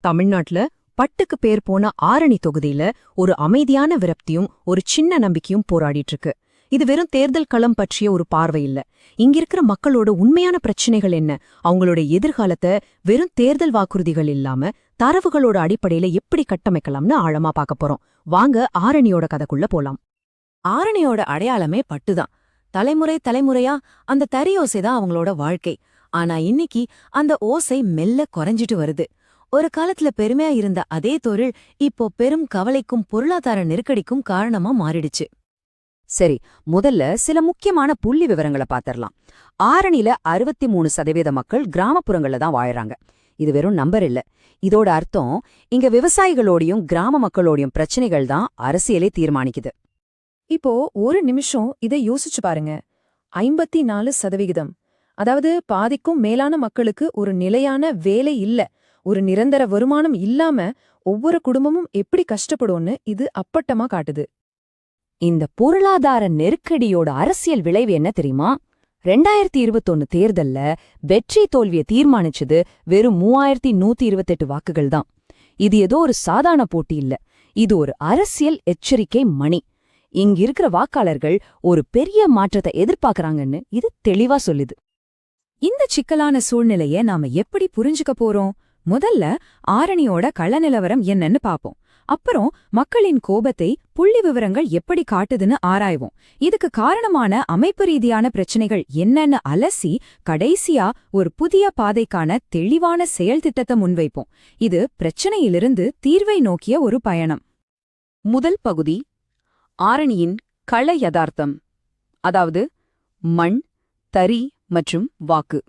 தமிழ்நாட்டுல பட்டுக்கு பேர் போன ஆரணி தொகுதியில ஒரு அமைதியான விரக்தியும் ஒரு சின்ன நம்பிக்கையும் போராடிட்டு இருக்கு. இது வெறும் தேர்தல் களம் பற்றிய ஒரு பார்வை இல்ல. இங்க இருக்கிற மக்களோட உண்மையான பிரச்சனைகள் என்ன, அவங்களோட எதிர்காலத்தை வெறும் தேர்தல் வாக்குறுதிகள் இல்லாம தரவுகளோட அடிப்படையில எப்படி கட்டமைக்கலாம்னு ஆழமா பார்க்க போறோம். வாங்க ஆரணியோட கதைக்குள்ள போலாம். ஆரணியோட அடையாளமே பட்டுதான். தலைமுறை தலைமுறையா அந்த தறியோசைதான் அவங்களோட வாழ்க்கை. ஆனா இன்னைக்கு அந்த ஓசை மெல்ல குறைஞ்சிட்டு வருது. ஒரு காலத்துல பெருமையா இருந்த அதே தொழில் இப்போ பெரும் கவலைக்கும் பொருளாதார நெருக்கடிக்கும் காரணமா மாறிடுச்சு. சரி, முதல்ல சில முக்கியமான புள்ளி விவரங்களை பாத்திரலாம். ஆரணில 63% மக்கள் கிராமப்புறங்கள்ல தான் வாழறாங்க. இது வெறும் நம்பர் இல்ல. இதோட அர்த்தம், இங்க விவசாயிகளோடையும் கிராம மக்களோடையும் பிரச்சனைகள் தான் அரசியலே தீர்மானிக்குது. இப்போ ஒரு நிமிஷம் இதை யோசிச்சு பாருங்க. 54%, அதாவது பாதிக்கும் மேலான மக்களுக்கு ஒரு நிலையான வேலை இல்ல, ஒரு நிரந்தர வருமானம் இல்லாம ஒவ்வொரு குடும்பமும் எப்படி கஷ்டப்படும்னு இது அப்பட்டமா காட்டுது. இந்த பொருளாதார நெருக்கடியோட அரசியல் விளைவு என்ன தெரியுமா? 2021 தேர்தல்ல வெற்றி தோல்வியை தீர்மானிச்சது வெறும் 3128 வாக்குகள் தான். இது ஏதோ ஒரு சாதாரண போட்டி இல்ல, இது ஒரு அரசியல் எச்சரிக்கை மணி. இங்க இருக்கிற வாக்காளர்கள் ஒரு பெரிய மாற்றத்தை எதிர்பார்க்கறாங்கன்னு இது தெளிவா சொல்லுது. இந்த சிக்கலான சூழ்நிலைய நாம எப்படி புரிஞ்சுக்க போறோம்? முதல்ல ஆரணியோட கள நிலவரம் என்னன்னு பாப்போம். அப்புறம் மக்களின் கோபத்தை புள்ளி விவரங்கள் எப்படி காட்டுதுன்னு ஆராய்வோம். இதுக்கு காரணமான அமைப்பு ரீதியான பிரச்சனைகள் என்னன்னு அலசி கடைசியா ஒரு புதிய பாதைக்கான தெளிவான செயல் திட்டத்தை முன்வைப்போம். இது பிரச்சனையிலிருந்து தீர்வை நோக்கிய ஒரு பயணம். முதல் பகுதி, ஆரணியின் கள யதார்த்தம், அதாவது மண், தறி மற்றும் வாக்கு,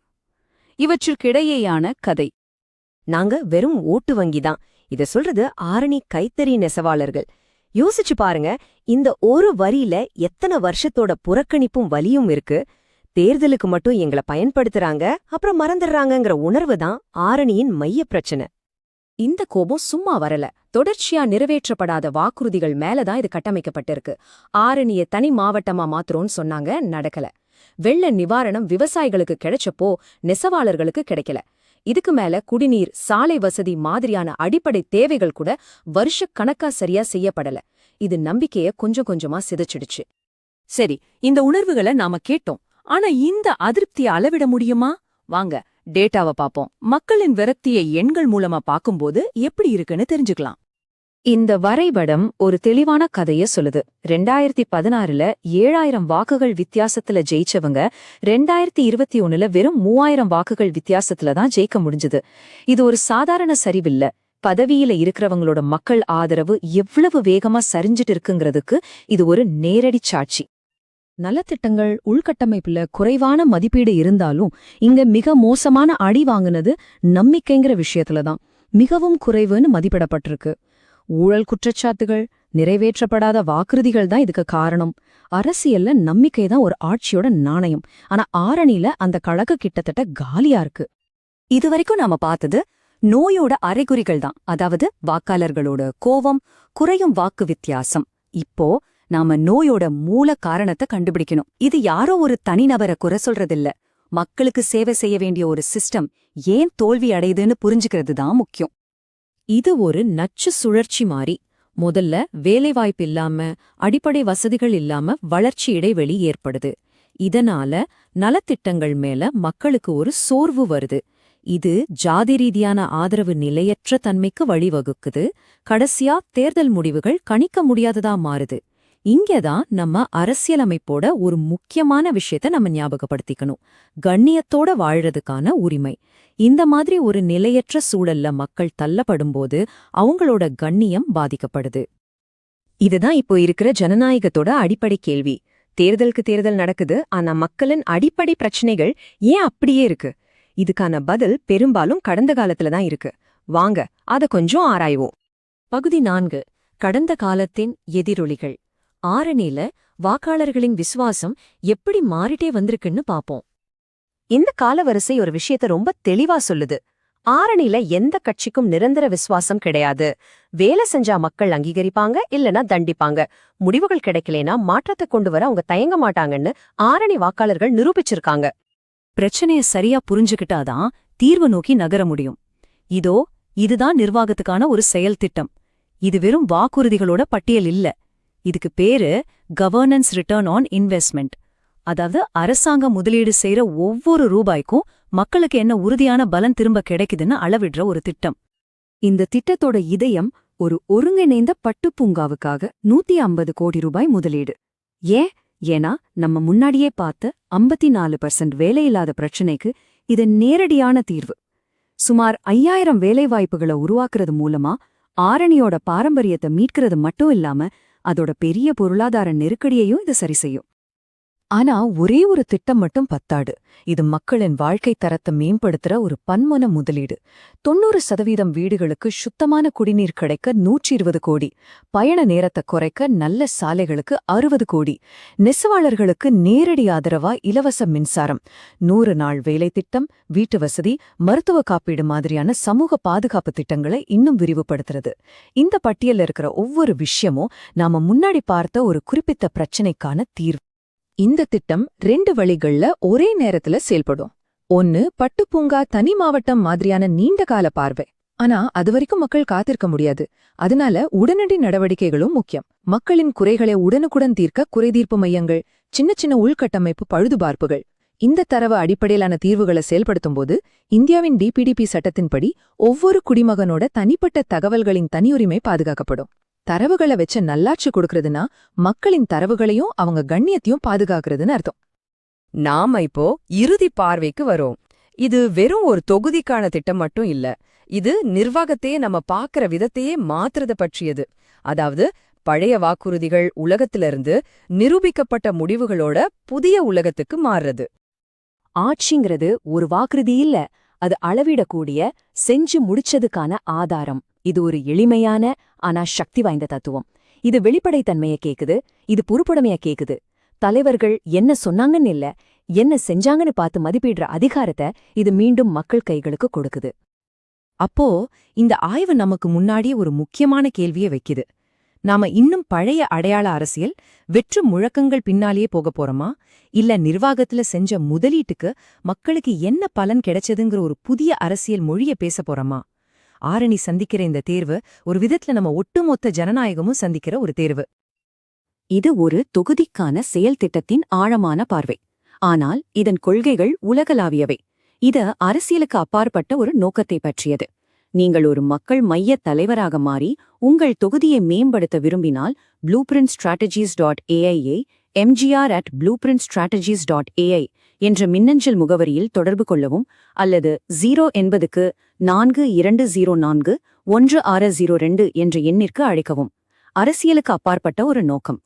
இவற்றுக்கிடையேயான கதை. நாங்க வெறும் ஓட்டு வங்கிதான், இத சொல்றது ஆரணி கைத்தறி நெசவாளர்கள். யோசிச்சு பாருங்க, இந்த ஒரு வரியில எத்தனை வருஷத்தோட புறக்கணிப்பும் வலியும் இருக்கு. தேர்தலுக்கு மட்டும் எங்களை பயன்படுத்துறாங்க, அப்புறம் மறந்துடுறாங்கங்கிற உணர்வு தான் ஆரணியின் மைய பிரச்சனை. இந்த கோபம் சும்மா வரல, தொடர்ச்சியா நிறைவேற்றப்படாத வாக்குறுதிகள் மேலதான் இது கட்டமைக்கப்பட்டிருக்கு. ஆரணிய தனி மாவட்டமா மாத்துறோம்னு சொன்னாங்க, நடக்கல. வெள்ள நிவாரணம் விவசாயிகளுக்கு கிடைச்சப்போ நெசவாளர்களுக்கு கிடைக்கல. இதுக்கு மேல குடிநீர், சாலை வசதி மாதிரியான அடிப்படை தேவைகள் கூட வருஷக்கணக்கா சரியா செய்யப்படல. இது நம்பிக்கைய கொஞ்சம் கொஞ்சமா சிதைச்சிடுச்சு. சரி, இந்த உணர்வுகளை நாம கேட்டோம். ஆனா இந்த அதிருப்தியை அளவிட முடியுமா? வாங்க டேட்டாவை பாப்போம். மக்களின் விரக்தியை எண்கள் மூலமா பாக்கும்போது எப்படி இருக்குன்னு தெரிஞ்சுக்கலாம். இந்த வரைபடம் ஒரு தெளிவான கதைய சொல்லுது. 2016ல 7000 வாக்குகள் வித்தியாசத்துல ஜெயிச்சவங்க 2021ல வெறும் 3000 வாக்குகள் வித்தியாசத்துல தான் ஜெயிக்க முடிஞ்சது. இது ஒரு சாதாரண சரிவில்ல. பதவியில இருக்கிறவங்களோட மக்கள் ஆதரவு எவ்வளவு வேகமா சரிஞ்சிட்டு இருக்குங்கிறதுக்கு இது ஒரு நேரடி சாட்சி. நலத்திட்டங்கள், உள்கட்டமைப்புல குறைவான மதிப்பீடு இருந்தாலும் இங்க மிக மோசமான அடி வாங்குனது நம்பிக்கைங்கிற விஷயத்துலதான். மிகவும் குறைவுன்னு மதிப்பிடப்பட்டிருக்கு. ஊழல் குற்றச்சாட்டுகள், நிறைவேற்றப்படாத வாக்குறுதிகள் தான் இதுக்கு காரணம். அரசியல்ல நம்பிக்கை தான் ஒரு ஆட்சியோட நாணயம். ஆனா ஆரணில அந்த கழகு கிட்டத்தட்ட காலியா இருக்கு. இதுவரைக்கும் நாம பார்த்தது நோயோட அறிகுறிகள் தான், அதாவது வாக்காளர்களோட கோவம், குறையும் வாக்கு வித்தியாசம். இப்போ நாம நோயோட மூல காரணத்தை கண்டுபிடிக்கணும். இது யாரோ ஒரு தனிநபரை குறை சொல்றதில்ல, மக்களுக்கு சேவை செய்ய வேண்டிய ஒரு சிஸ்டம் ஏன் தோல்வி அடையுதுன்னு புரிஞ்சுக்கிறது தான் முக்கியம். இது ஒரு நச்சு சுழற்சி மாறி. முதல்ல வேலைவாய்ப்பு இல்லாம, அடிப்படை வசதிகள் இல்லாம வளர்ச்சி இடைவெளி ஏற்படுது. இதனால நலத்திட்டங்கள் மேல மக்களுக்கு ஒரு சோர்வு வருது. இது ஜாதி ரீதியான ஆதரவு நிலையற்ற தன்மைக்கு வழிவகுக்குது. கடைசியா தேர்தல் முடிவுகள் கணிக்க முடியாததா மாறுது. இங்கதான் நம்ம அரசியலமைப்போட ஒரு முக்கியமான விஷயத்த நம்ம ஞாபகப்படுத்திக்கணும். கண்ணியத்தோட வாழறதுக்கான உரிமை. இந்த மாதிரி ஒரு நிலையற்ற சூழல்ல மக்கள் தள்ளப்படும்போது அவங்களோட கண்ணியம் பாதிக்கப்படுது. இதுதான் இப்போ இருக்கிற ஜனநாயகத்தோட அடிப்படை கேள்வி. தேர்தலுக்கு தேர்தல் நடக்குது, ஆனா மக்களின் அடிப்படை பிரச்சனைகள் ஏன் அப்படியே இருக்கு? இதுக்கான பதில் பெரும்பாலும் கடந்த காலத்துல தான் இருக்கு. வாங்க அத கொஞ்சம் ஆராய்வோம். பகுதி 4, கடந்த காலத்தின் எதிரொலிகள். ஆரணில வாக்காளர்களின் விசுவாசம் எப்படி மாறிட்டே வந்திருக்குன்னு பாப்போம். இந்த காலவரிசை ஒரு விஷயத்த ரொம்ப தெளிவா சொல்லுது. ஆரணில எந்த கட்சிக்கும் நிரந்தர விசுவாசம் கிடையாது. வேலை செஞ்சா மக்கள் அங்கீகரிப்பாங்க, இல்லனா தண்டிப்பாங்க. முடிவுகள் கிடைக்கலனா மாற்றத்தை கொண்டு வர அவங்க தயங்க மாட்டாங்கன்னு ஆரணி வாக்காளர்கள் நிரூபிச்சிருக்காங்க. பிரச்சனைய சரியா புரிஞ்சுக்கிட்டாதான் தீர்வு நோக்கி நகர முடியும். இதோ இதுதான் நிர்வாகத்துக்கான ஒரு செயல் திட்டம். இது வெறும் வாக்குறுதிகளோட பட்டியல் இல்ல. இதுக்கு பேரு கவர்னன்ஸ் ரிட்டர்ன் ஆன் இன்வெஸ்ட்மெண்ட். அதாவது அரசாங்கம் முதலீடு செய்யற ஒவ்வொரு ரூபாய்க்கும் மக்களுக்கு என்ன உறுதியான பலன் திரும்ப கிடைக்குதுன்னு அளவிடுற ஒரு திட்டம். இந்த திட்டத்தோட இதயம் ஒரு ஒருங்கிணைந்த பட்டுப்பூங்காவுக்காக 150 கோடி ரூபாய் முதலீடு. ஏன்னா நம்ம முன்னாடியே பார்த்த 54% வேலையில்லாத பிரச்சனைக்கு இது நேரடியான தீர்வு. சுமார் 5000 வேலைவாய்ப்புகளை உருவாக்குறது மூலமா ஆரணியோட பாரம்பரியத்தை மீட்கிறது மட்டும் இல்லாம அதோட பெரிய பொருளாதார நெருக்கடியையும் இது சரி செய்யும். ஆனா ஒரே ஒரு திட்டம் மட்டும் பத்தாது. இது மக்களின் வாழ்க்கை தரத்தை மேம்படுத்துற ஒரு பன்மன முதலீடு. 90% வீடுகளுக்கு சுத்தமான குடிநீர் கிடைக்க 120 கோடி, பயண நேரத்தை குறைக்க நல்ல சாலைகளுக்கு 60 கோடி, நெசவாளர்களுக்கு நேரடி ஆதரவா இலவச மின்சாரம், 100 நாள் வேலை திட்டம், வீட்டு வசதி, மருத்துவ காப்பீடு மாதிரியான சமூக பாதுகாப்பு திட்டங்களை இன்னும் விரிவுபடுத்துறது. இந்த பட்டியல்ல இருக்கிற ஒவ்வொரு விஷயமும் நாம முன்னாடி பார்த்த ஒரு குறிப்பிட்ட பிரச்சனைக்கான தீர்வு. இந்த திட்டம் 2 வழிகள்ல ஒரே நேரத்துல செயல்படும். ஒன்னு, பட்டுப்பூங்கா தனி மாவட்டம் மாதிரியான நீண்ட கால பார்வை. ஆனா அதுவரைக்கும் மக்கள் காத்திருக்க முடியாது. அதனால உடனடி நடவடிக்கைகளும் முக்கியம். மக்களின் குறைகளை உடனுக்குடன் தீர்க்க குறைதீர்ப்பு மையங்கள், சின்ன சின்ன உள்கட்டமைப்பு பழுதுபார்ப்புகள். இந்த தரவு அடிப்படையிலான தீர்வுகளை செயல்படுத்தும்போது இந்தியாவின் டிபிடிபி சட்டத்தின்படி ஒவ்வொரு குடிமகனோட தனிப்பட்ட தகவல்களின் தனியுரிமை பாதுகாக்கப்படும். தரவுகளை வச்ச நல்லாட்சி கொடுக்கறதுனா மக்களின் தரவுகளையும் அவங்க கண்ணியத்தையும் பாதுகாக்கிறதுன்னு அர்த்தம். நாம இப்போ இறுதி பார்வைக்கு வரோம். இது வெறும் ஒரு தொகுதிக்கான திட்டம் மட்டும் இல்ல. இது நிர்வாகத்தையே நம்ம பாக்குற விதத்தையே மாத்துறத பற்றியது. அதாவது பழைய வாக்குறுதிகள் உலகத்திலிருந்து நிரூபிக்கப்பட்ட முடிவுகளோட புதிய உலகத்துக்கு மாறுறது. ஆட்சிங்கிறது ஒரு வாக்குறுதி இல்ல, அது அளவிடக்கூடிய செஞ்சு முடிச்சதுக்கான ஆதாரம். இது ஒரு எளிமையான ஆனா சக்தி வாய்ந்த தத்துவம். இது வெளிப்படைத்தன்மைய கேக்குது, இது பொறுப்புடைமைய கேக்குது. தலைவர்கள் என்ன சொன்னாங்கன்னு இல்ல, என்ன செஞ்சாங்கன்னு பார்த்து மதிப்பிடுற அதிகாரத்தை இது மீண்டும் மக்கள் கைகளுக்கு கொடுக்குது. அப்போ இந்த ஆய்வு நமக்கு முன்னாடியே ஒரு முக்கியமான கேள்வியை வைக்குது. நாம இன்னும் பழைய அடையாள அரசியல், வெற்று முழக்கங்கள் பின்னாலேயே போக போறோமா, இல்ல நிர்வாகத்துல செஞ்ச முதலீட்டுக்கு மக்களுக்கு என்ன பலன் கிடைச்சதுங்கிற ஒரு புதிய அரசியல் மொழிய பேச போறோமா? ஆரணி சந்திக்கிற இந்த தேர்வு ஒரு விதத்துல நம்ம ஒட்டுமொத்த ஜனநாயகமும் சந்திக்கிற ஒரு தேர்வு. இது ஒரு தொகுதிக்கான செயல் திட்டத்தின் ஆழமான பார்வை. ஆனால் இதன் கொள்கைகள் உலகளாவியவை. இது அரசியலுக்கு அப்பாற்பட்ட ஒரு நோக்கத்தை பற்றியது. நீங்கள் ஒரு மக்கள் மையத் தலைவராக மாறி உங்கள் தொகுதியை மேம்படுத்த விரும்பினால் blueprintstrategies.ai ஐ mgr@blueprintstrategies.ai என்ற மின்னஞ்சல் முகவரியில் தொடர்பு கொள்ளவும், அல்லது 080 4204 1602 என்ற எண்ணிற்கு அழைக்கவும். அரசியலுக்கு அப்பாற்பட்ட ஒரு நோக்கம்.